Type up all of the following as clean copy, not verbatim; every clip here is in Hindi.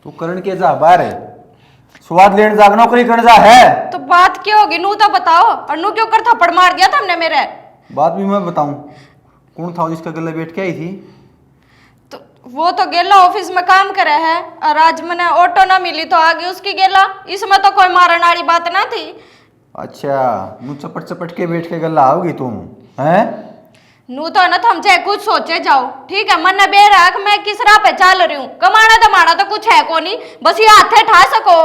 तू करण के जा बाहर है, स्वाद लेने जा नौकरी करने जा है। तो बात क्या होगी नू तो बताओ, और नू क्यों कर थप्पड़ मार दिया था हमने मेरे। बात भी मैं बताऊं, कौन था जिसका गले बैठ के आई थी? तो वो तो गेला ऑफिस में काम करे है, और आज मैंने ऑटो ना मिली तो आगे उसकी गेला, इसमें तो कोई मारने वाली बात ना थी। अच्छा, मुझ चपट चपट के बैठ के गला आओगी तुम हैं? नू तो ना थम चाहे कुछ सोचे जाओ, ठीक है। मन बेराक मैं किस राह पे चल रही हूँ, कमाना दमाना तो कुछ है को नहीं, बस ये हाथे ठा सको।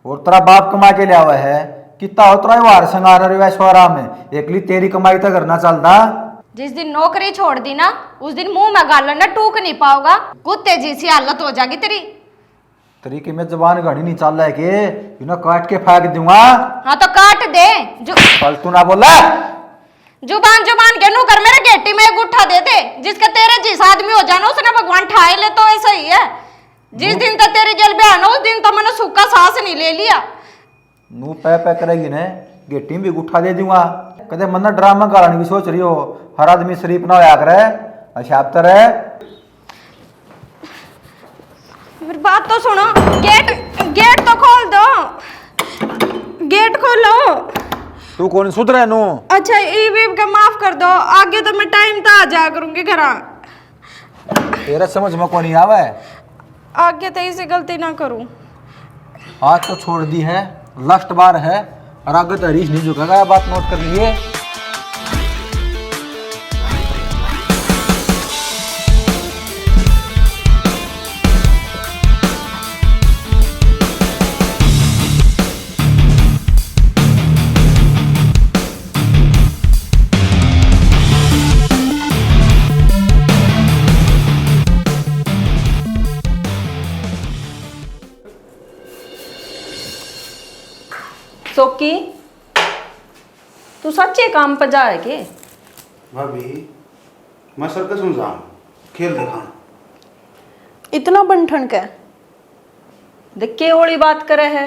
और तेरा बाप कमा के लिया हुआ है, कितना होता है वार संगार ऐश्वर्या में, एकली तेरी कमाई तो करना चलता। जिस दिन नौकरी छोड़ दी ना, उस दिन मुंह में गालन ना टूक नहीं पाओगा, कुत्ते जैसी हालत हो जाएगी तेरी। तरीके में जबान घड़ी नहीं चल रहा है कि ना काट के फेंक दूंगा। हाँ तो काट दे जो फालतू ना बोला। जुबान जुबान के नू कर मेरे गेटी में एक गुट्ठा दे दे, जिसका तेरे जिस आदमी हो जाना उसने भगवान ठाए ले, तो ऐसा ही है। जिस दिन तक तेरे जल बयान उस दिन तो मैंने सूखा सांस नहीं ले लिया। नू पै करेगी ने गेटी में भी गुट्ठा दे दूंगा। कदे मन ड्रामा गाने भी सोच रही हो, हर आदमी शरीफ ना होया करे, अशाप्तर है। मेरी बात तो सुनो, गेट तो खोल दो, गेट खोलो। तू कौन सुधरे नू? अच्छा ई वीब का माफ कर दो, आगे तो मैं टाइम तो आ जा करूंगी घर। तेरा समझ में कौन नहीं आवे, आगे तो ऐसी गलती ना करूं। आज तो छोड़ दी है, लास्ट बार है, और आगे तो हरीश नहीं झुकेगा। ये बात नोट कर लीजिए। सोकी, तू सच्चे काम पर जाए के? भाभी मैं सर्कस में जाऊँ, खेल दिखाऊं। इतना बनठन का देख के ओली बात करे है।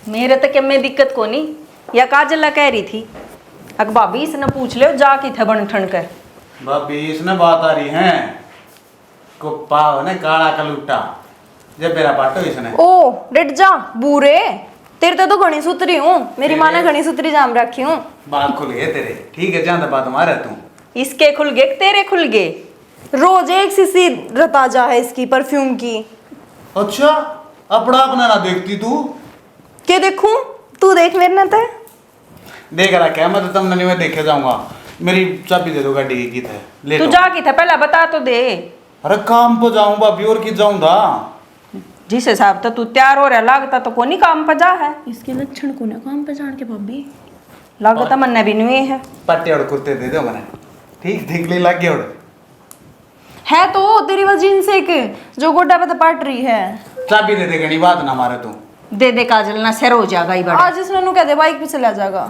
मेरे तक में दिक्कत को नहीं, या काजला कह रही थी अक भाभी इसने पूछ ले जा की थे बनठन का। भाभी इसने बात आ रही है को पाव ने काला कलूटा जब मेरा पाटो इसने। ओ डट जा बूरे, तेरे तो घनी सुतरी हूँ, मेरी माँ ने घनी सुतरी जाम रखी हूँ। बात खुल गए तेरे, ठीक है जान बात हमारा तू। इसके खुल गए तेरे खुल गए। रोज एक सी रताजा है इसकी परफ्यूम की। अच्छा अपना अपना ना देखती तू? के देखूं, तू देख मेरे ना ते। देख रहा क्या, मैं तो तुम नहीं मैं देखे जाऊंगा। मेरी चाबी दे दो गाड़ी की थे ले तू लो। जा की था पहला बता तो दे। अरे काम पे जाऊं भाभी, और की जाऊं था। जिस हिसाब से तू तैयार हो रहा लागता तो कोनी काम पर जा है। इसके लक्षण को ना काम पे जान के भाभी लागता मन भी नहीं है। पट्टे और कुर्ते दे दो मैंने, ठीक ठीक ले लग गया। है तो तेरी वजह से के जो गोड्डा पे तो पट रही है। चाबी दे दे गणी बात ना मारे तू। दे दे काजल ना सिर हो जाएगा ही बड़ा। आज इसने नु कह दे बाइक पे चला जाएगा,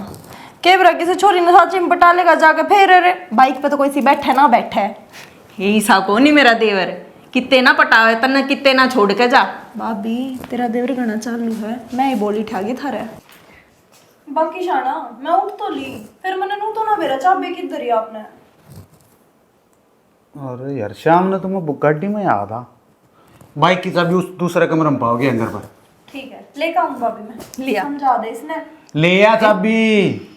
केबरा किसी छोरी ने साची में पटा लेगा जाके, फिर अरे बाइक पे तो कोई सी बैठे ना बैठे। यही सा को नहीं मेरा देवर, कितने ना पटावे तन्ने कितने ना छोड़ के जा। भाभी तेरा देवर घना चालू है, मैं ही बोली ठागी थारे। बाकी शाना मैं उठ तो ली, फिर मैंने नु तो ना मेरा चाबी किधर ही आपने। अरे यार शाम ने तो मैं गाड़ी में आया था, बाइक की चाबी उस दूसरे कमरे में पाओगे अंदर पर। ठीक है लेकर आऊँ भाभी मैं, लिया समझा दे इसने। ले आ चाबी।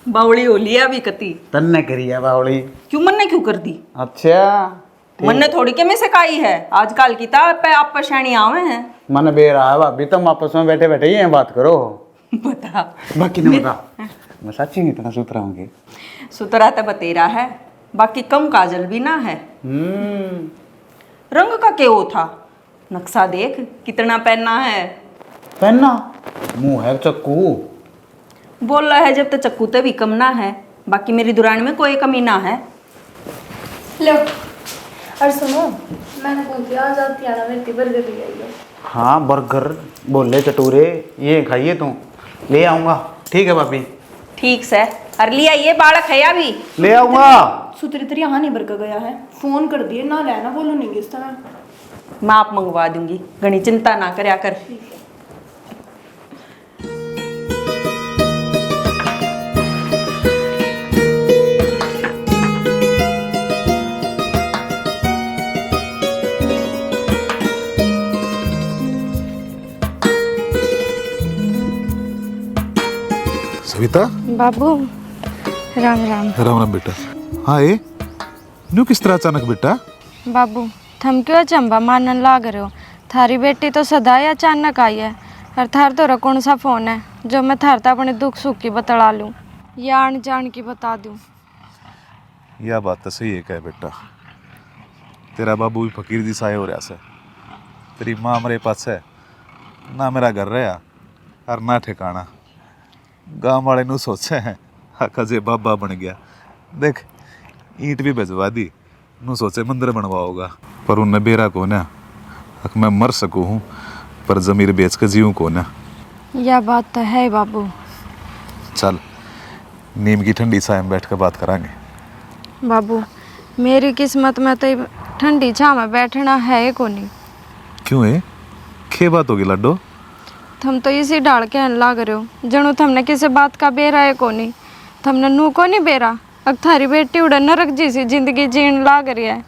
बावली हो लिया भी कती तन्ने करी है बावली। क्यों मन ने क्यों कर दी? अच्छा मन ने थोड़ी के में सिखाई है, आजकल की पे आप पशाणी आवे हैं। मन बे रहा है भाभी, तुम आपस में बैठे बैठे ये बात करो। बता बाकी नहीं बता, मैं सच्ची नहीं इतना सुतरा हूँगी। सुतरा तो बतेरा है, बाकी कम काजल भी ना है। रंग का क्यों था, नक्शा देख कितना पहनना है। पहनना मुंह है चक्कू। बोल रहा है जब तक चक्कू तो भी कम ना है, बाकी मेरी दुरानी में कोई कमी ना है। लो और सुनो, मैंने बोल दिया आज आप त्याना में बर्गर ले आई हो। हाँ बर्गर बोले चटूरे, ये खाइए तू। ले आऊँगा, ठीक है भाभी। ठीक से और लिया ये बालक है या भी ले आऊँगा। सुतरी तरी यहाँ नहीं बरका गया है, फोन कर दिए ना लेना बोलो नहीं इस तरह। मैं आप मंगवा दूंगी, घनी चिंता ना करया कर। सविता, बाबू राम राम। राम राम बेटा। हाँ ए न्यू किस तरह अचानक बेटा? बाबू थम क्यों अचंबा मानन लाग रहे हो? थारी बेटी तो सदा ही अचानक आई है। और थार तो कौन सा फोन है जो मैं थारता अपने दुख सुख की बतला लूँ या अन जान की बता दूँ? यह बात तो सही है कह बेटा, तेरा बाबू भी फकीर दी साए हो रहा से, तेरी माँ मेरे पास है ना, मेरा घर रहा और ना ठिकाना। गाँव वाले नू सोचे हैं आखा जे बाबा बन गया, देख ईंट भी भिजवा दी, नू सोचे मंदिर बनवाओगा, पर उनने बेरा को ना हक मैं मर सकूँ हूँ पर जमीर बेच के जीऊँ को ना। यह बात तो है बाबू। चल नीम की ठंडी साए में बैठ कर बात करांगे। बाबू मेरी किस्मत में तो ठंडी छाँव में बैठना है को नहीं। क्यों है खे बात होगी लड्डो? थम तो इसी डाल के लाग रहे हो जणू थमने किसी बात का बेरा है को नहीं। थमने नू को नहीं बेरा, अब थारी बेटी उड़े नरक जैसी जिंदगी जीण लाग रही है,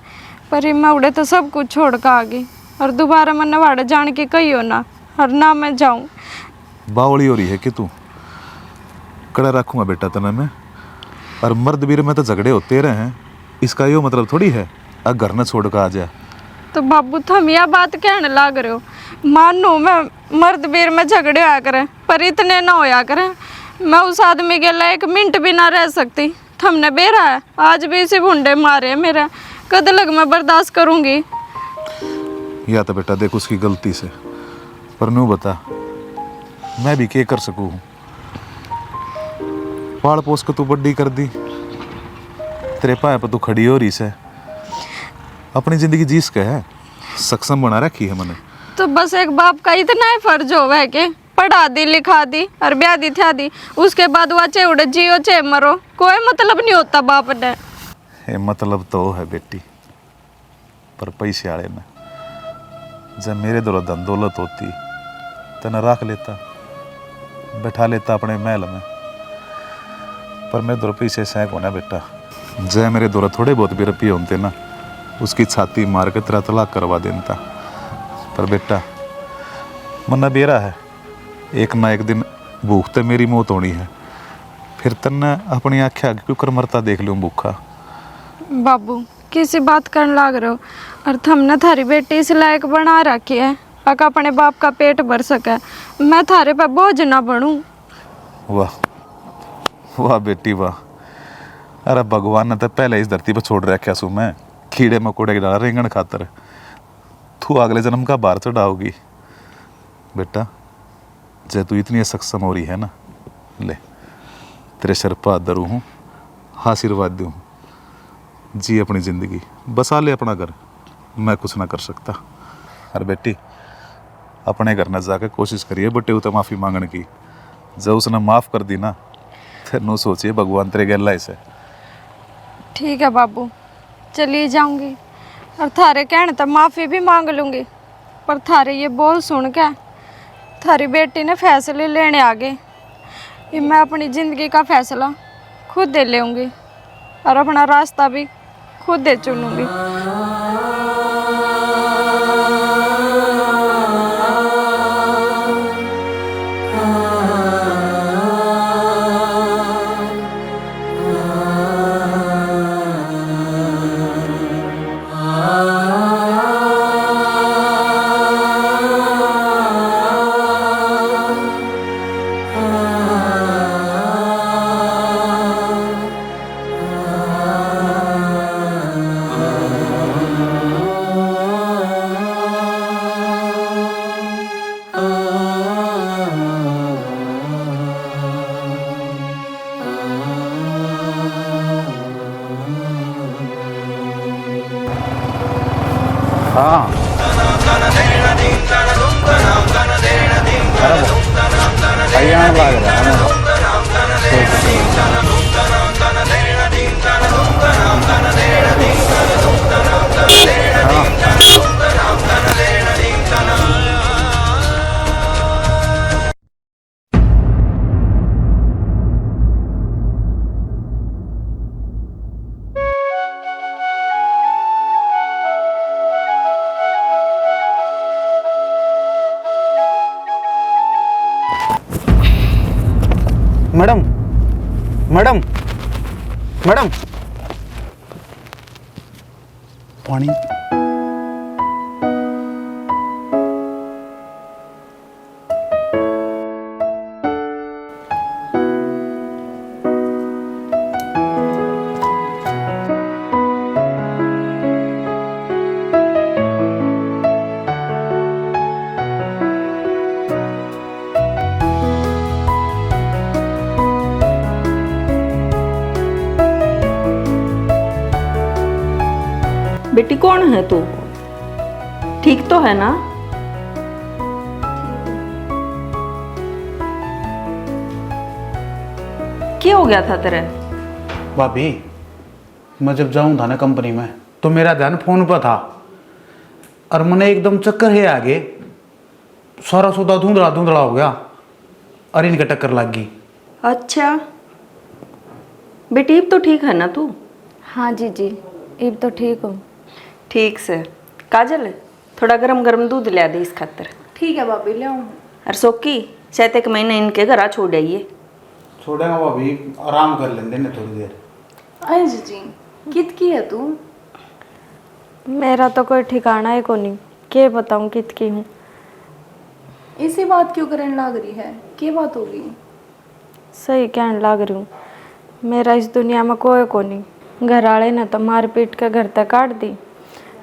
पर मैं उड़े तो सब कुछ छोड़ कर आ गई और दोबारा मैं नवाड़े जान के कहियो ना और ना मैं जाऊं। बावली हो रही है कि तू? कड़ा रखूंगा बेटा तना मैं, और मर्द वीर में तो झगड़े होते रहे हैं, इसका यो मतलब थोड़ी है अब घर न छोड़ कर आ जा। तो बाबू थम यह बात कहने लाग रहे हो, मानो मैं मर्द वीर में झगड़े होया करे पर इतने ना होया करे, मैं उस आदमी के लिए एक मिनट भी ना रह सकती। थमने बेरा है आज भी इसी भुंडे मारे मेरा, कद लग मैं बर्दाश्त करूंगी? या तो बेटा देख उसकी गलती से, पर नू बता मैं भी क्या कर सकूँ? पाल पोस के तू बड्डी कर दी, तेरे पाए पर तू खड़ी हो रही से, अपनी जिंदगी जीस के है, सक्षम बना रखी है मैंने। तो बस एक बाप का इतना ही फर्ज होवे के पढ़ा दी लिखा दी और ब्याह दी थ्या दी, उसके बाद वह चे उड़े जियो चे मरो, कोई मतलब नहीं होता बाप ने। ये मतलब तो है बेटी, पर पैसे आड़े में जब मेरे दौर धन दौलत होती तो रख लेता, बैठा लेता अपने महल में, पर मेरे दौर पैसे सैक होना बेटा। जय मेरे दौर थोड़े बहुत भी रुपये होते ना, उसकी छाती मार के तेरा तलाक करवा देता, पर बेटा मन्ना बेरा है, एक ना एक दिन भूख तो मेरी मौत होनी है, फिर तन्ने अपनी आँखें आगे क्यों कर मरता देख लूँ भूखा। बाबू किसी बात करने लाग रहे हो, और थमने थारी बेटी इस लायक बना रखी है अक अपने बाप का पेट भर सके, मैं थारे पे बोझ ना बनूं। वाह वाह बेटी वाह, अरे भगवान ने तो पहले इस धरती पर छोड़ रखा सू मैं कीड़े मकोड़े के डाला रेंगण खातर, तू अगले जन्म का बाहर चढ़ाओगी। बेटा जय तू इतनी सक्षम हो रही है ना, ले तेरे सिर पर हाथ धरूं हूँ, आशीर्वाद दूँ, जी अपनी ज़िंदगी बसा ले अपना घर, मैं कुछ ना कर सकता। अरे बेटी अपने घर न जाकर कोशिश करिए बटे उतर माफ़ी मांगने की, जब उसने माफ़ कर दी ना फिर नो सोचिए भगवान तेरे गला इसे। ठीक है बाबू चली जाऊंगी और थारे कहने तक माफ़ी भी मांग लूँगी, पर थारे ये बोल सुन के थारी बेटी ने फैसले लेने आ गए, ये मैं अपनी ज़िंदगी का फैसला खुद दे लूँगी और अपना रास्ता भी खुद दे चुनूँगी। मैडम मैडम मैडम पानी। बेटी कौन है तू? ठीक तो है ना? क्या हो गया था तेरे? भाभी मैं जब जाऊं था ना कंपनी में तो मेरा ध्यान फोन पर था और मैंने एकदम चक्कर है आगे, सारा सौदा धुंधला धुंधला हो गया और इनके टक्कर लग गई। अच्छा बेटी अब तो ठीक है ना तू? हाँ जी, अब तो ठीक हूँ। ठीक से काजल थोड़ा गरम गरम दूध ले दे इस खातर। ठीक है भाभी, ले आऊँ। और सोकी शायद एक महीने इनके घर आ छोड़ आइए। छोड़ेगा भाभी, आराम कर लेंगे ना थोड़ी देर। अंज जी कित की है तू? मेरा तो कोई ठिकाना है को नहीं, के बताऊँ कित की हूँ। इसी बात क्यों करने लग रही है? क्या बात होगी? सही कहने लग रही हूँ, मेरा इस दुनिया में कोई को नहीं। घर वाले ने तो मार पीट के घर तक काट दी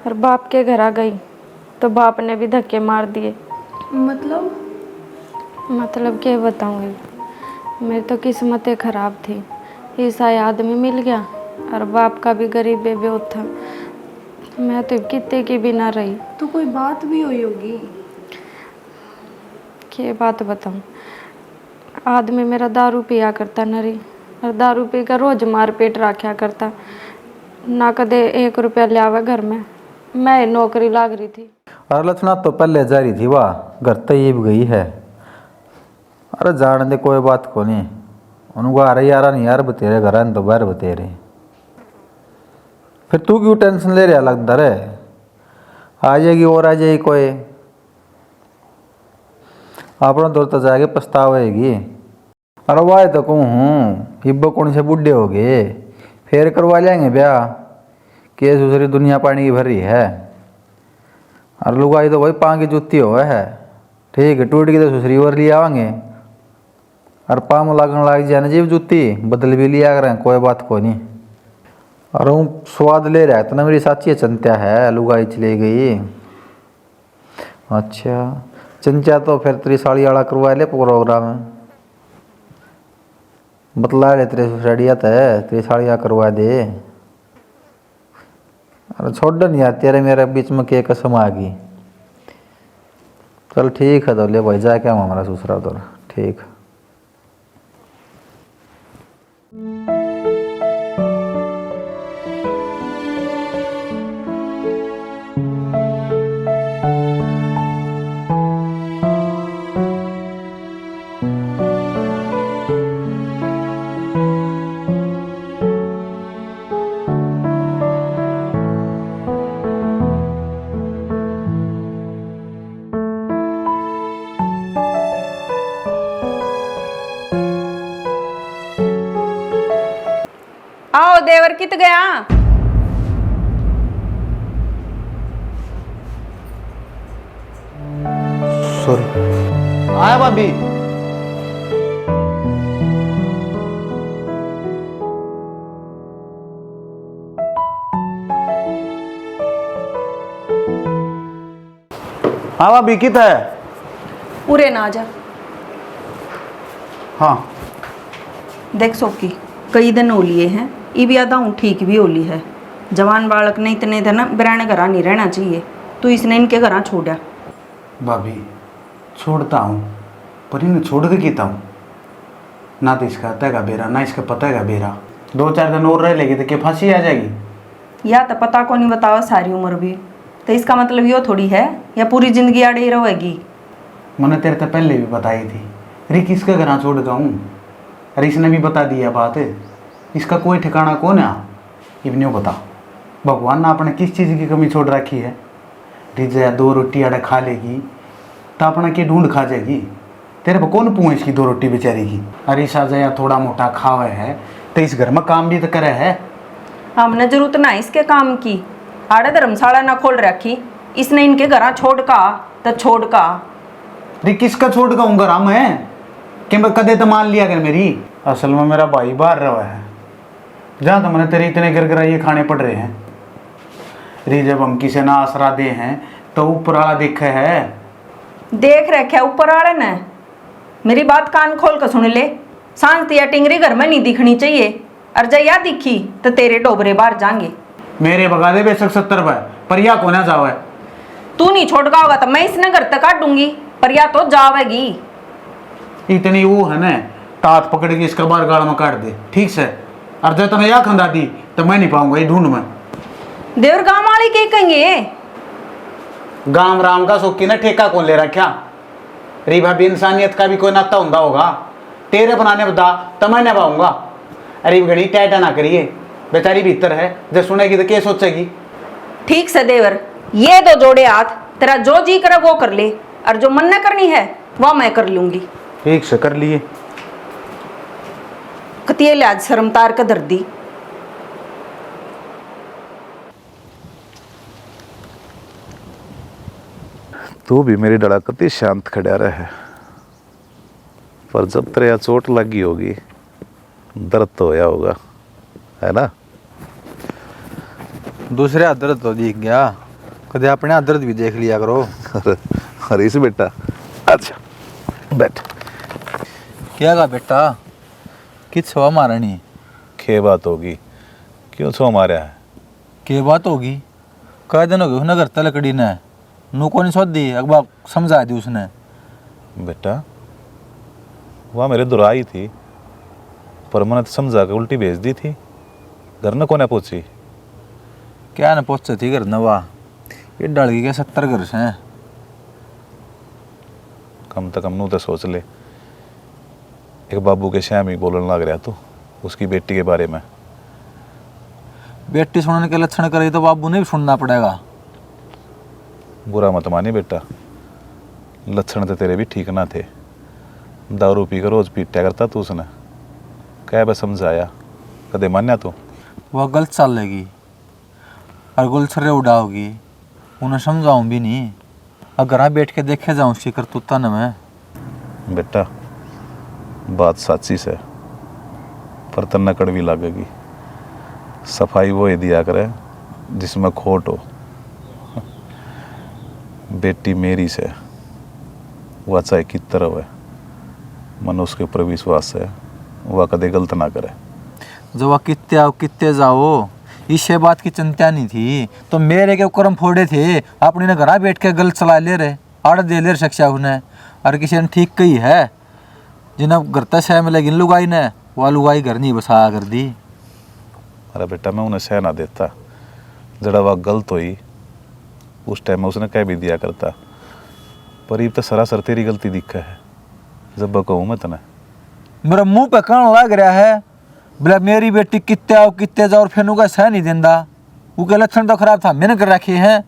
और बाप के घर आ गई तो बाप ने भी धक्के मार दिए। मतलब क्या बताऊँगी, मेरी तो किस्मत ख़राब थी। ऐसा आदमी मिल गया और बाप का भी गरीब बेबे था। मैं तो कितने की भी ना रही। तो कोई बात भी हुई होगी? क्या बात बताऊँ, आदमी मेरा दारू पिया करता नरी और दारू पी कर रोज मार पेट रखा करता। ना कदे 1 रुपया ले आवे घर में। मैं नौकरी लाग रही थी। अरे लक्षणा तो पहले जा रही थी वाह, घर तो ये भी गई है। अरे जाने दे, कोई बात को नहीं। उनको आ रही यार नहीं यार, बतेरे घर आने तो बाहर बतेरे। फिर तू क्यों टेंशन ले रहा लगता रे? आ जाएगी और आ जाएगी कोई। अपना दौर तो जाके पछतावेगी। अरे वाह तो कहूँ हिब्बो कौन से बुढ़े हो गए, फिर करवा लेंगे ब्याह। के दूसरी दुनिया पानी की भरी है। और लुगाई तो वही पाँव की जुत्ती हो है। ठीक है, टूट गई तो दूसरी ओर ले आवांगे। और पाँव लगन लग जाए ना जीव जुत्ती, बदल भी लिया करें, कोई बात को नहीं। और हूँ स्वाद ले रहा है तो ना, मेरी साची चिंता है लुगाई चली गई। अच्छा चिंचा तो फिर तेरी साड़ी वाला करवा ले प्रोग्राम, बतला ले तेरे सड़ियात है, तेरी साड़ियाँ करवा दे। अरे छोड़ नहीं यार, तेरे मेरे बीच में के कसम आ गई। चल ठीक है तो ले भाई, जा क्या हमारा ससुरा तो ठीक। आओ देवर कित गया? सॉरी। आया भाभी। हाँ भाभी कित है? उरे ना जा। हाँ देख सोकी कई दिन हो लिए हैं, ये भी आधा हूँ ठीक भी होली है। जवान बालक नहीं इतने दिन बिराने घरा नहीं रहना चाहिए, तो इसने इनके घरा छोड़ा। भाभी छोड़ता हूँ पर इन्हें छोड़ के कीता हूँ ना, तो इसका आता है बेरा ना इसका पता है बेरा। 2-4 दिन और रह लेगी तो क्या फांसी आ जाएगी? या तो पता को नहीं बताओ सारी उम्र भी, तो इसका मतलब यो थोड़ी है या पूरी जिंदगी आड़े ही रहेगी। मैंने तेरे तो पहले भी बताई थी, अरे किसका घर छोड़ का हूँ। अरे इसने भी बता दिया बात, इसका कोई ठिकाना कौन है? इवन्यों बता, भगवान ने अपने किस चीज़ की कमी छोड़ रखी है? रिजा 2 रोटी आड़े खा लेगी तो अपना के ढूंढ खा जाएगी, तेरे को कौन पूछ इसकी 2 रोटी बेचारी की। अरे साजा या थोड़ा मोटा खावे है तो इस घर में काम भी तो करे है। हमने जरूरत ना इसके काम की, आड़े धर्मशाला ना खोल रखी, इसने इनके घर छोड़ का तो छोड़ का। अरे किसका छोड़ का हूँ घर मैं कि मैं कदे तो मान लिया कर मेरी। असल में मेरा भाई बाहर रहा है, जहाँ तो मैंने तेरे इतने गिरगिराइए खाने पड़ रहे हैं। अरे जब हम किसी ना आसरा दे हैं तो ऊपर वाला देखे है। देख रखे ऊपर वाले ने। मेरी बात कान खोल कर सुन ले, शांति या टिंगरी घर में नहीं दिखनी चाहिए, और जया दिखी तो तेरे डोबरे बाहर जाएंगे। मेरे बगा दे बेशक 70 बार, पर या कोना जावे। तू नहीं छोड़ का होगा तो मैं इसने घर तक काटूंगी, पर या तो जावेगी। इतनी वो है ना, तात पकड़ के इसका बार गाल में काट दे, ठीक से। और जब तने या खंदा दी तो मैं नहीं पाऊंगा ये ढूंढ में। देवर गांव वाले के कहेंगे गांव राम का सुखी ने ठेका कौन ले रखा। री भाभी इंसानियत का भी कोई नाता होता होगा। तेरे बनाने बता तो मैं निभाऊंगा। अरे घड़ी टैटा ना करिए, बेचारी भीतर है, जब सुनेगी तो क्या सोचेगी। ठीक से देवर, ये 2 जोड़े हाथ, तेरा जो जी करे वो कर ले, और जो मन न करनी है वो मैं कर लूंगी। ठीक से कर लिए। कतिये लाज शर्मतार का दर्दी। तू भी मेरी डड़ा कति शांत खड़ा रहे, पर जब तेरे चोट लगी होगी दर्द तो होया होगा, है ना। दूसरे हाथ दर्द तो दिख गया, कदे अपने हाथ दर्द भी देख लिया करो। हरीश बेटा, अच्छा बैठ। क्या गा बेटा, किस छवा मारनी? खे बात होगी, क्यों छो मारा है? के बात होगी? कई दिन हो गए उसने घर तलकड़ी ने नू को नहीं सोच दी, अकबा समझा दी उसने। बेटा वह मेरे दुराई थी, पर मैंने तो समझा के उल्टी भेज दी थी। घर न कोने पहुंची? क्या न पहुंचे थी घर नवा, ये डलगी के 70 घर से। कम से कम नू तो सोच ले। एक बाबू के श्याम ही बोलने लग रहा तू उसकी बेटी के बारे में। बेटी सुनने के लक्षण करे तो बाबू ने भी सुनना पड़ेगा। बुरा मत मानी बेटा, लक्षण तो तेरे भी ठीक ना थे। दारू पी कर रोज पीटा करता तू उसने, कह बस समझाया, कदे मान्या तू? वह गलत चलेगी और गुलछर्रे उड़ाओगी, उन्हें समझाऊं भी नहीं। अगर यहाँ बैठ के देखे जाऊँ उसकी करतूता न मैं। बेटा बात साची से, पर तन्ना कड़वी लगेगी। सफाई वो ही दिया करे जिसमें खोट हो। बेटी मेरी से, वह चाहे कित तरह है, मन उसके ऊपर विश्वास है, वह कदे गलत ना करे। जब वह कितने आओ कितने जाओ, इससे बात की चिंता नहीं थी तो मेरे के कर्म फोड़े थे। अपने ने घर बैठ के गलत चला ले रहे, आड़ दे ले शिक्षा उन्हें। और किसी ने ठीक कही है, जिन्हें घर तक सह मिलेगी लुगाई ने, वह लुगाई घर नहीं बसा कर दी। अरे बेटा मैं उन्हें सह ना देता, जड़ा वह गलत हुई उस टाइम में उसने कह भी दिया करता। पर ये तो सरासर तेरी गलती दिखा है, जब कहूँ मैं तना। मेरा मुंह पे कहने लग रहा है बोला मेरी बेटी कितने आओ कितने जाओ, और फिर उनका सह नहीं देंदा। उनके लक्षण तो खराब था, मैंने कर रखे हैं।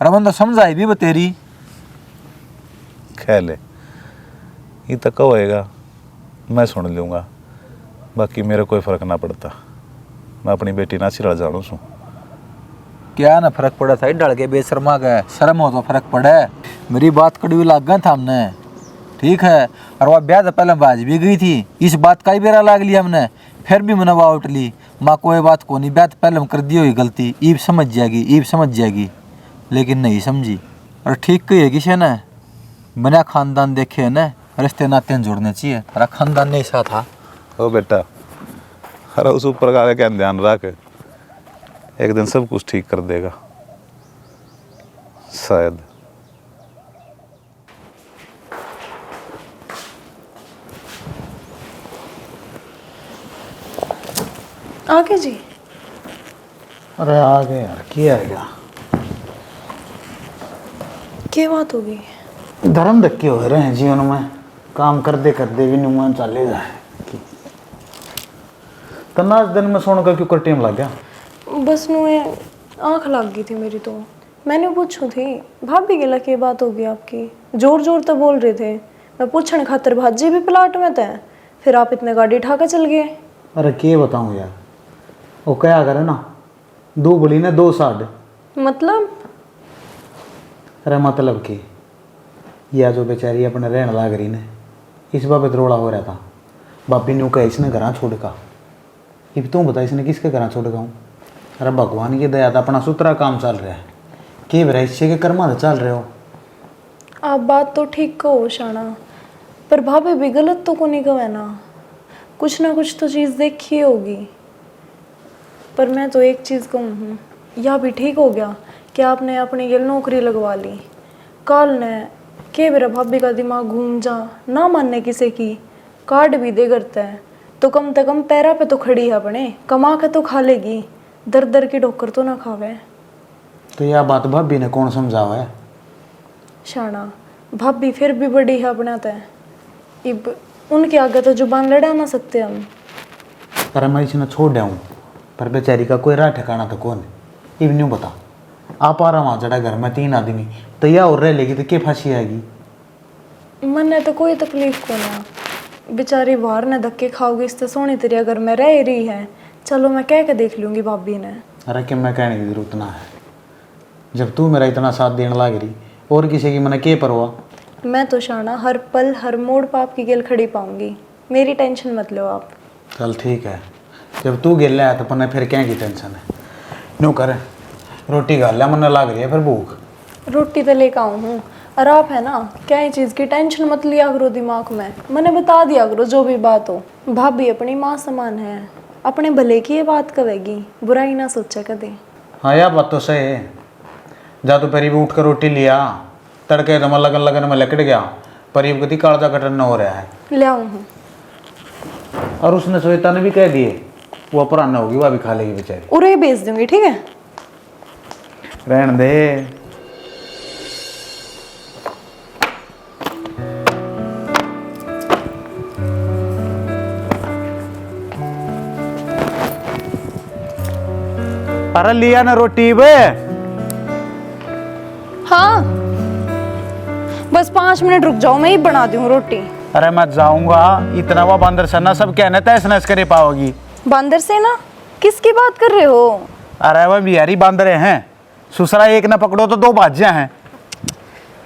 रमन तो समझाई भी बतेरी। ख्याल है ये तो कहेगा, मैं सुन लूँगा, बाकी मेरे कोई फ़र्क ना पड़ता। मैं अपनी बेटी ना छिड़ जानू सू। क्या ना फर्क पड़ा था, डल के बेशर्मा गए, शर्म हो तो फर्क पड़े। मेरी बात कड़वी लाग गया था हमने, ठीक है। और वह ब्याह तो पहले बाज भी गई थी, इस बात का ही बेरा लाग लिया हमने, फिर भी मनवा उठ ली। माँ कोई बात को नहीं, ब्याह तो पहले हम कर दी होगी गलती, ईब समझ जाएगी, लेकिन नहीं समझी। और ठीक कही है किसी ने, बना खानदान देखे है ना, रिश्ते नाते जोड़ने चाहिए। हमारा खानदान नहीं सा था। ओ बेटा, अरे उस ऊपर का क्या ध्यान रख, एक दिन सब कुछ ठीक कर देगा शायद। आगे जी। अरे आ गए यार, क्या है क्या बात हो गई? धर्म धक्के हो रहे हैं जीवन में, काम करते करते भी नुमान चले जाए। तनाज दिन में सोने का क्यों कर टेम लग गया? बस नुए आँख लग गई थी मेरी, तो मैंने पूछू थी भाभी के लगे बात होगी आपकी, जोर जोर तो बोल रहे थे। मैं पूछने खातर भाजी भी प्लाट में थे, फिर आप इतने गाड़ी उठा के चल गए। अरे के बताऊं यार, वो क्या करे ना, दो बड़ी ने दो साढ़। मतलब अरे मतलब कि यह जो बेचारी अपने रहने लाग रही ने, इस बाबत रोड़ा हो रहा था। बापी ने कहा इसने घर छोड़ का, अब तू बता इसने किसके घर छोड़ का हूँ। अरे भगवान की दया था, अपना सुतरा काम चल रहा है, के भैसे के कर्मा चल रहे हो। आप बात तो ठीक कहो शाना, पर भाभी भी गलत तो को नहीं कहे ना, कुछ ना कुछ तो चीज़ देखी होगी। पर मैं तो एक चीज़ कहूँ हूँ, यह भी ठीक हो गया कि आपने अपनी गिल नौकरी लगवा ली। कल ने के मेरा भाभी का दिमाग घूम जा ना मानने किसी की, कार्ड भी दे करते हैं तो कम से कम पैरा पे तो खड़ी है, अपने कमा के तो खा लेगी, दर दर की ठोकर तो ना खावे। तो यह बात भाभी ने कौन समझावा है। शाना भाभी फिर भी बड़ी है अपना तय, इब उनके आगे तो जुबान लड़ा ना सकते हम। पर मैं इसने छोड़ दिया हूँ, पर बेचारी का कोई राह ठिकाना तो कौन, इब नहीं बता। आप आ रहा वहाँ जड़ा घर में 3 आदमी तो यह और रह लेगी तो क्या फांसी आएगी। मन तो कोई तकलीफ को ना, बेचारी बाहर ने धक्के खाओगी, इससे सोनी तेरी अगर मैं रह रही है, चलो मैं कह के देख लूँगी भाभी ने। अरे कि मैं कहने की जरूरत ना है, जब तू मेरा इतना साथ देने लग रही, और किसी की मैंने के परवाह। मैं तो शाना हर पल हर मोड़ पर आपकी गिल खड़ी पाऊंगी, मेरी टेंशन मत लो आप। चल ठीक है, जब तू गिर लिया तो पन्ने फिर क्या की टेंशन है। न्यू कर रोटी खा लिया, मन लग रही है फिर भूख। रोटी तो लेकर आऊँ हूँ, और आप है ना क्या ही चीज़ की टेंशन मत लिया करो दिमाग में, मैंने बता दिया करो जो भी बात हो। भाभी अपनी माँ समान है, अपने भले की ये बात कहेगी, बुराई ना सोचे कभी। हाँ यह बात तो सही है। जा तो परीब उठ कर रोटी लिया, तड़के तो मैं लगन लगन में लकड़ गया, परीब गति कालजा कटन हो रहा है। ले आऊँ हूँ। और उसने श्वेता ने भी कह दिए वो पुराना होगी, वह भी खा लेगी बेचारी। उरे भेज दूंगी, ठीक है। रहन दे। अरे लिया ना रोटी बे। हाँ बस 5 मिनट रुक जाओ, मैं ही बना दूँ रोटी। अरे मैं जाऊंगा, इतना वो बंदर सन्ना सब कहने तैस नस करे पाओगी। बंदर से ना किसकी बात कर रहे हो। अरे वह बिहारी बंदरे हैं, सुसरा एक न पकड़ो तो 2 बाजियां हैं।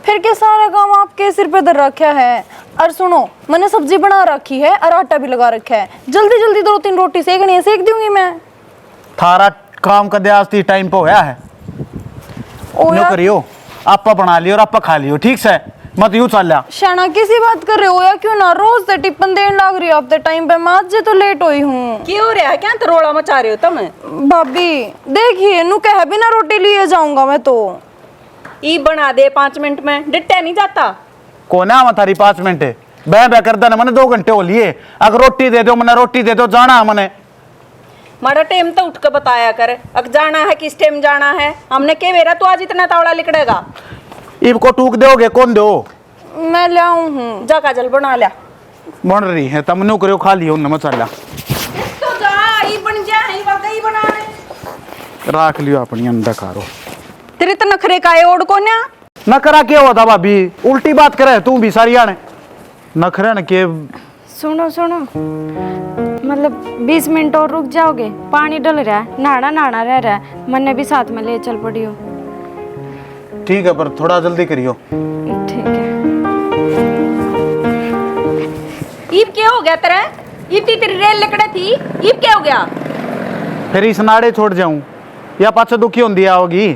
फिर क्या सारा काम आपके सिर पे धर रखा है। और सुनो, मैंने सब्जी बना रखी है और आटा भी लगा रखा है, जल्दी जल्दी 2-3 रोटी सेकनी है, सेक दूंगी मैं। थारा काम का दयास्ती टाइम पे होया है। ओ नो यार करियो, आपा बना लियो और आपा खा लियो, ठीक से मत यूं चल लिया। शाना किसी बात कर रहे हो या क्यों ना, रोज से टिप्पन देने लग रही हो आप टाइम पे, मैं आज तो लेट हुई हूँ। क्यों हो रहा है, क्या तरोड़ा मचा रहे हो तुम। भाभी देखिए नु कह भी ना रोटी लिए जाऊंगा मैं तो। ई बना दे 5 मिनट में, डिट्टा नहीं जाता। कोना हम थारी 5 मिनट बह कर देना मैंने 2 घंटे हो लिए। अगर रोटी दे दो मैंने, रोटी दे दो, जाना मैंने। मारा टाइम तो उठ कर बताया कर, अग जाना है किस टाइम जाना है। हमने के वेरा तो आज इतना तावड़ा लिकड़ेगा। इब को टूक दोगे कौन दो। मैं ले आऊं हूँ। जा काजल बना लिया। बन रही है तम नु करियो, खा लियो न मसाला। तो जा ई बन जा, ई वाकई बना ले। राख लियो अपनी अंडा खारो। तेरे तो नखरे का है ओड को ना। न करा क्या होता भाभी, उल्टी बात करे तू भी सारी आने नखरे न के। सुनो सुनो, मतलब 20 मिनट और रुक जाओगे, पानी डल रहा है, नहाना नहाना रह रहा है, मन्ने भी साथ में ले चल पड़ी हो। ठीक है पर थोड़ा जल्दी करियो। ठीक है। ईब क्या हो गया तेरा, ईब तेरी रेल लकड़े थी, ईब क्या हो गया। फिर इस नाड़े छोड़ जाऊं या पाछे दुखी होंदी आओगी।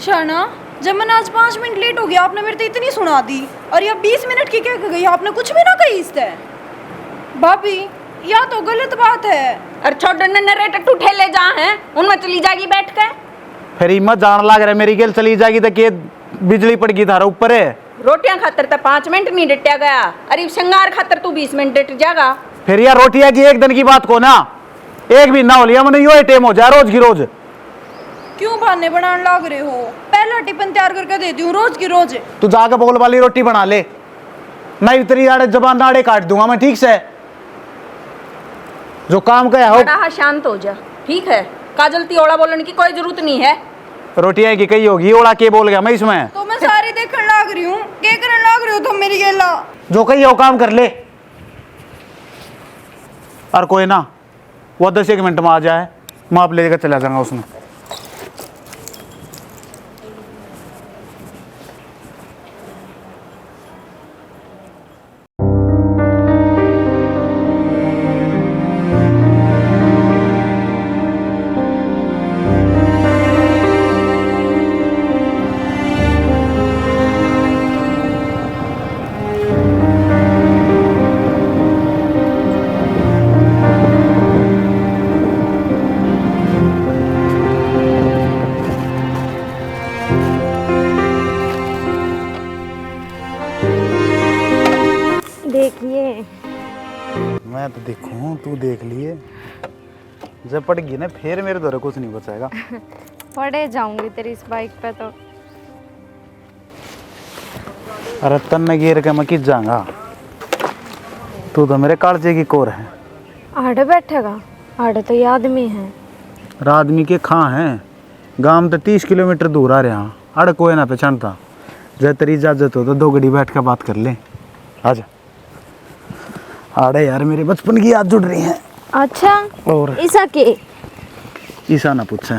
शाना जब मैंने आज 5 मिनट लेट हो गया, आपने मेरे तो इतनी सुना दी, और ये 20 मिनट की कह गई, आपने कुछ भी ना कही इससे। भाभी या तो गलत बात है। और छोड़ नरे टट्टू ठेले जा हैं, उनमें चली जाएगी बैठ के। फिर हिम्मत जान लग रहा है मेरी गेल चली जाएगी तो के बिजली पड़गी थारा ऊपर है। रोटियां खातर तो 5 मिनट नहीं डटिया गया, अरे श्रृंगार खातर तू 20 मिनट डट जाएगा। फिर यार रोटियां की एक दिन की बात को ना, एक भी ना हो लिया मैंने, यो टेम हो जाए रोज की रोज। क्यों बहाने बनाने लग रहे हो, पहला टिफिन तैयार करके दे दूं रोज की रोज। तू जाके बोल वाली रोटी बना ले, नहीं तेरी आड़े जबान नाड़े काट दूंगा मैं, ठीक से। जो काम का हो बड़ा शांत हो जा, ठीक है। काजल ती ओड़ा बोलने की कोई जरूरत नहीं है। रोटियां की कही होगी, ओड़ा के बोल गया मैं इसमें। तो मैं सारी देखने लग रही हूँ, क्या करने लग रही हो तुम मेरी गेला। जो कही वो काम कर ले। और कोई ना वो 10-1 मिनट में आ जाए, मैं आप लेकर चला जाऊंगा उसमें। देखिए मैं तो देखूं, तू देख लिए। जब पड़ गई ना फिर मेरे द्वारा कुछ नहीं बचाएगा। पड़े जाऊंगी तेरी इस बाइक पे तो। अरे तन्ने गिर के मैं किस जाऊंगा, तू तो मेरे कालजे की कोर है। आड़े बैठेगा, आड़े तो ये आदमी है। और आदमी के खां हैं, गांव में तो 30 किलोमीटर दूर आ रहे हैं, अड़ कोई ना पहचानता। जब तेरी इजाजत हो तो 2 घड़ी बैठ कर बात कर ले। आजा। अरे यार मेरे बचपन की याद जुड़ रही है। अच्छा और ईसा के? ईसा ना पूछे,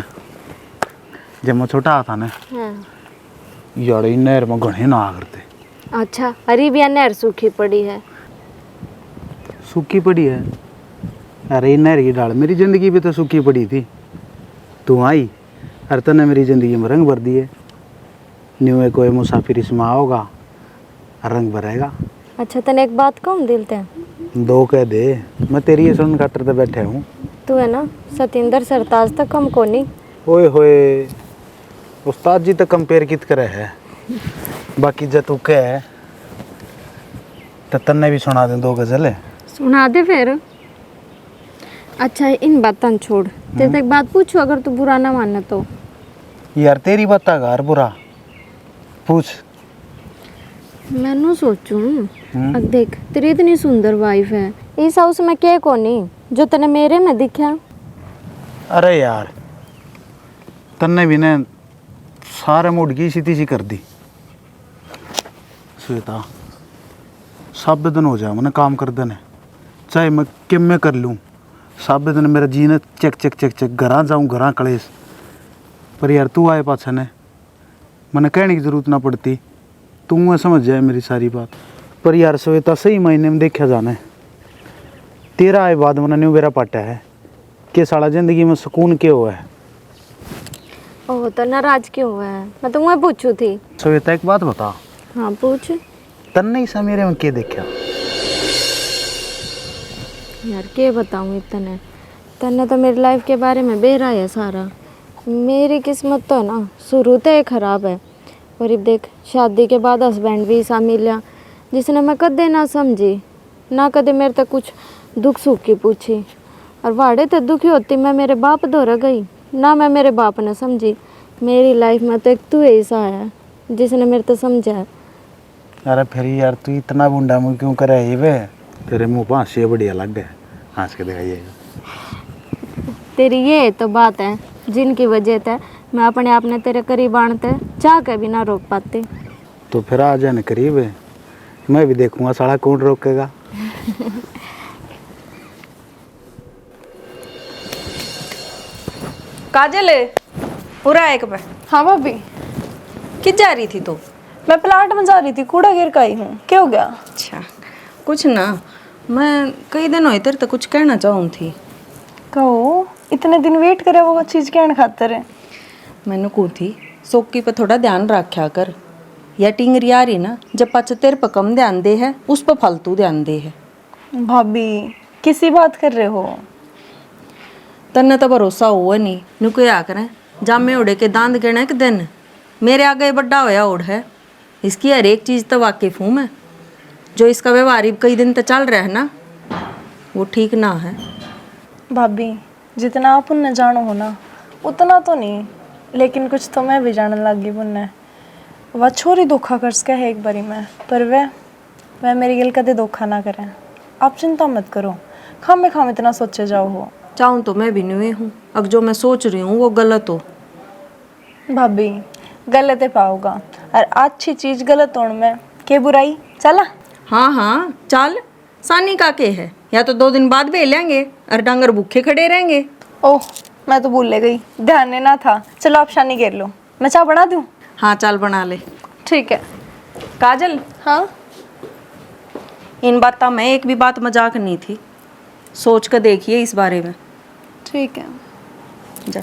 जब मैं छोटा था ना हाँ। यार इन नहर में घने ना करते। अच्छा, अरे भी नहर सूखी पड़ी है। सूखी पड़ी है? अरे इन नहर की डाल मेरी जिंदगी भी तो सूखी पड़ी थी। तू आई और तने मेरी जिंदगी में रंग भर दिए। न्यू है कोई मुसाफिर इसमें आओगा, रंग भरेगा। अच्छा तने एक बात कहूँ दिल ते? 2 कह दे, मैं तेरी ये सुन खातर तो बैठे हूँ। तू है ना सतिंदर सरताज तक कम को नहीं। ओए होए, उस्ताद जी तो कंपेयर कित करे है। बाकी जब तू कह तो तन्ने भी सुना दे 2 गजल। सुना दे फिर। अच्छा इन बातों छोड़, तेरे से एक बात पूछू, अगर तू बुरा ना माने तो। यार तेरी बात घर बुरा पूछ। मैनू सोचूं, अब देख तेरी इतनी सुंदर वाइफ है, इस हाउस में क्या कोनी जो तने मेरे में दिखा? अरे यार तन्ने भी ने सारे मूड की सीधी सी कर दी। श्वेता सब दिन हो जाए मैंने काम कर देने, चाहे मैं किम में कर लूँ, सब दिन मेरा जीने चेक चेक चेक चेक घरा जाऊँ घरा कलेश। पर यार तू आए पाछा ने मैंने कहने की ज़रूरत ना पड़ती, तू मैं समझ जाए मेरी सारी बात। पर यार श्वेता सही महीने में देखा जाना है, तेरा आए बाद मैंने न्यू मेरा पाटा है कि साला जिंदगी में सुकून क्यों हुआ है। ओह तो नाराज क्यों हुआ है? मैं तो वह पूछू थी। श्वेता एक बात बता, हाँ पूछ। तन्ने इसा मेरे में क्या देखा? यार क्या बताऊँ इतने, तन्ने तो मेरी लाइफ के बारे में बेरा है सारा। मेरी किस्मत तो ना शुरू से ही खराब है। और अब देख शादी के बाद हस्बैंड भी ऐसा मिला जिसने मैं कदे ना समझी, ना कदे मेरे तक कुछ दुख सुख की पूछी। और वाड़े तो दुखी होती मैं मेरे बाप दौरा गई, ना मैं मेरे बाप ने समझी। मेरी लाइफ में तो एक तू ऐसा है जिसने मेरे तो समझा है। अरे फिर यार तू इतना बुंडा मुँह क्यों करे है वे? तेरे मुँह पर हंसी बढ़िया लग गए, हंस के दिखाइए। तेरी ये तो बात है जिनकी वजह से मैं अपने आप ने तेरे करीब आनते चाह के भी ना रोक पाती। तो फिर आ जाने करीब, मैं भी देखूंगा साला कौन रोकेगा। काजल पूरा एक पे। हाँ भाभी। किस जा रही थी तू? मैं प्लाट में जा रही थी, कूड़ा गिर का आई हूँ। क्या हो गया? अच्छा कुछ ना, मैं कई दिन हुए तेरे तो कुछ कहना चाहूँ थी। कहो, इतने दिन वेट करे वो चीज़ कहने खातर है। मैंने कही थी सोकी पे थोड़ा ध्यान रखा कर, या टिंगरी आ रही ना जब पाच तेरे पे कम ध्यान दे है उस पर फालतू ध्यान दे है। भाभी किसी बात कर रहे हो? तन्ने तो भरोसा हुआ नहीं, नु क्या करें, जामे उड़े के दांत गिरने के दिन मेरे आगे बड्डा होया ओढ़ है। इसकी हर एक चीज़ तो वाकिफ हूँ मैं। जो इसका व्यवहार कई दिन तक चल रहा है ना, वो ठीक ना है। भाभी जितना आप उन्हें जानो हो ना उतना तो नहीं, लेकिन कुछ तो मैं भी जानने लग गई उन्हें। वह छोरी धोखा कर सके है एक बारी में, पर वह मेरी गिल कदे धोखा ना करें। आप चिंता मत करो, खाम इतना सोचे जाओ हो। चाहूँ तो मैं भी न्यूए हूँ, अब जो मैं सोच रही हूँ वो गलत हो। भाभी गलत है पाओगा, और अच्छी चीज़ गलत होने में क्या बुराई? चला हाँ हाँ चल, सानी का के है, या तो 2 दिन बाद भेज लेंगे और डांगर भूखे खड़े रहेंगे। ओह, मैं तो भूल गई, ध्यान में ना था। चलो आप शानी घेर लो, मैं चाय बना दूँ? हाँ चल बना ले। ठीक है। काजल, हाँ इन बातों में एक भी बात मजाक नहीं थी, सोच कर देखिए इस बारे में। ठीक है। जा।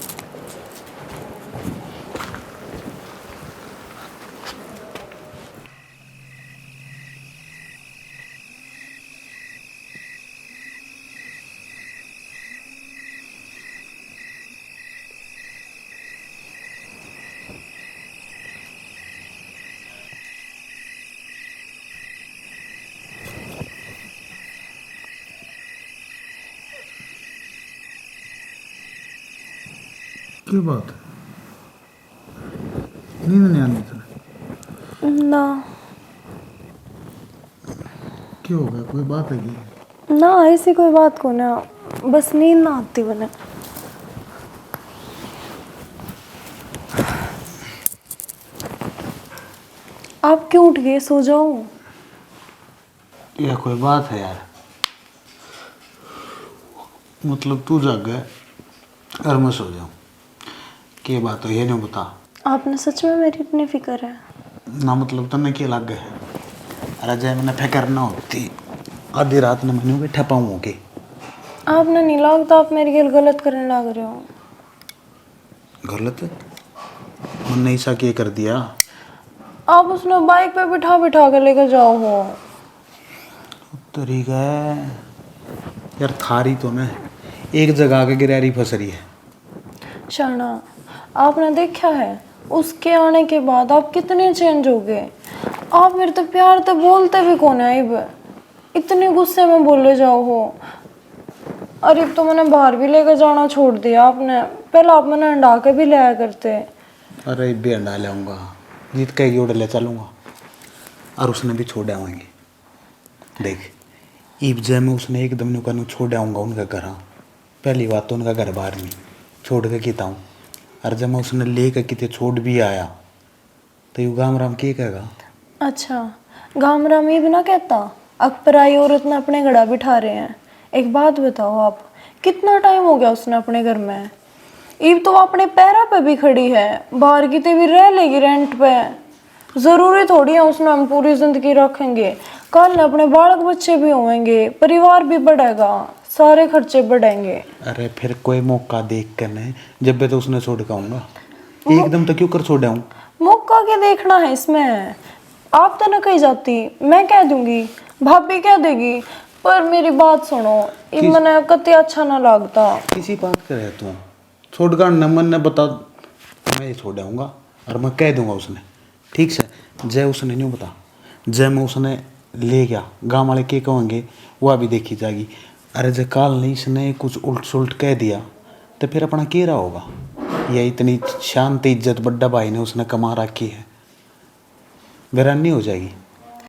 क्या बात है, नींद नहीं आनी तुम्हें? ना क्या हो गया, कोई बात है कि? ना, ऐसी कोई बात को ना, बस नींद ना आती बने। आप क्यों उठ गए? सो जाओ। यह कोई बात है यार, मतलब तू जाग गया और मैं सो जाऊँ, क्या बात है ये नहीं बता। आपने सच में मेरी इतनी फिक्र है? ना मतलब तन्ने क्या लग गया है? अरे जय मैंने फिक्र ना होती आधी रात में मैंने बैठा पाऊँ के। आपने नहीं लगता आप मेरी गल गलत करने लग रहे हो। गलत? मैंने ऐसा क्या कर दिया? आप उसने बाइक पे बिठा बिठा कर लेकर जाओ हो। तरीका है यार, थारी तो ना एक जगह आके गिरारी फंस रही है। शर्णा, आपने देखा है उसके आने के बाद आप कितने चेंज हो गए। आप मेरे तो प्यार तो बोलते भी कौन है, अब इतने गुस्से में बोले जाओ हो। अरे तो मैंने बाहर भी लेकर जाना छोड़ दिया आपने, पहले आप मैंने अंडा के भी लाया करते। अरे भी अंडा लाऊंगा, जीत कहेगी उड़ ले चलूँगा, और उसने भी छोड़ आएंगे। देख ईब जय में उसने एकदम नुका छोड़ आऊँगा उनका घर। पहली बात तो उनका घर बाहर नहीं छोड़ के कहता हूँ, और जब मैं उसने ले कर कितने छोड़ भी आया तो यू गाम राम क्या कहेगा? अच्छा, गाम राम ये भी ना कहता, अब पराई औरत ने अपने घड़ा बिठा रहे हैं। एक बात बताओ आप, कितना टाइम हो गया उसने अपने घर में? ईब तो वो अपने पैरों पे भी खड़ी है, बाहर की भी रह लेगी रेंट पे। ज़रूरी थोड़ी है उसमें हम पूरी ज़िंदगी रखेंगे, कल अपने बालक बच्चे भी होंगे, परिवार भी बढ़ेगा, सारे खर्चे बढ़ेंगे। अरे फिर कोई मौका देख कर न, जब भी तो उसने छोड़ के आऊँगा, एकदम तो क्यों कर छोड़ आऊँ? मौका क्या देखना है इसमें? आप तो ना कही जाती, मैं कह दूंगी, भाभी कह देगी, पर मेरी बात सुनो, ये मने कति अच्छा ना लगता। किसी बात करे तू छोड़ कर न, मन ने बता मैं छोड़ आऊँगा और मैं कह दूंगा उसने, ठीक से। जय उसने नहीं बता, जय में उसने ले गया, गाँव वाले के कहेंगे वह भी देखी जाएगी। अरे जय काल नहीं इसने कुछ उल्ट सुलट कह दिया तो फिर अपना क्या रहा होगा? यह इतनी शांति इज्जत बड्डा भाई ने उसने कमा रखी है, वीरानी हो जाएगी।